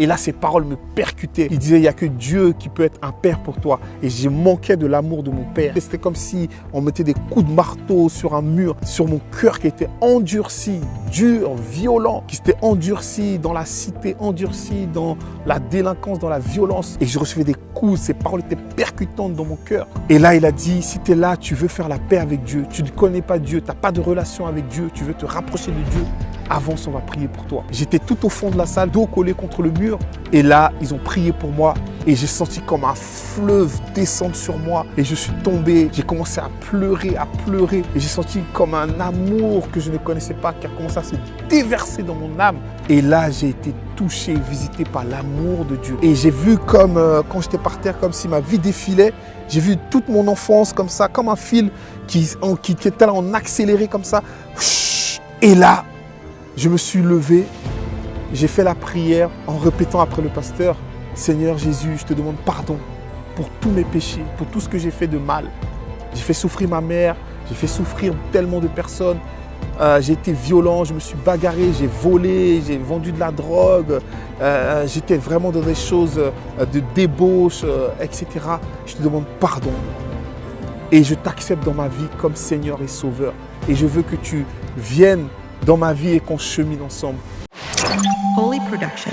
Et là, ces paroles me percutaient. Il disait, il n'y a que Dieu qui peut être un père pour toi. Et je manquais de l'amour de mon père. C'était comme si on mettait des coups de marteau sur un mur, sur mon cœur qui était endurci, dur, violent, qui s'était endurci dans la cité, endurci dans la délinquance, dans la violence. Et je recevais des coups, ces paroles étaient percutantes dans mon cœur. Et là, il a dit, si tu es là, tu veux faire la paix avec Dieu, tu ne connais pas Dieu, tu n'as pas de relation avec Dieu, tu veux te rapprocher de Dieu, avance, on va prier pour toi. J'étais tout au fond de la salle, dos collé contre le mur. Et là, ils ont prié pour moi. Et j'ai senti comme un fleuve descendre sur moi. Et je suis tombé. J'ai commencé à pleurer, à pleurer. Et j'ai senti comme un amour que je ne connaissais pas qui a commencé à se déverser dans mon âme. Et là, j'ai été touché, visité par l'amour de Dieu. Et j'ai vu comme, quand j'étais par terre, comme si ma vie défilait. J'ai vu toute mon enfance comme ça, comme un fil qui était là en accéléré comme ça. Et là, je me suis levé, j'ai fait la prière en répétant après le pasteur, Seigneur Jésus, je te demande pardon pour tous mes péchés, pour tout ce que j'ai fait de mal. J'ai fait souffrir ma mère, j'ai fait souffrir tellement de personnes. J'ai été violent, je me suis bagarré, j'ai volé, j'ai vendu de la drogue. J'étais vraiment dans des choses de débauche, etc. Je te demande pardon. Et je t'accepte dans ma vie comme Seigneur et Sauveur. Et je veux que tu viennes dans ma vie et qu'on chemine ensemble. Holy Production.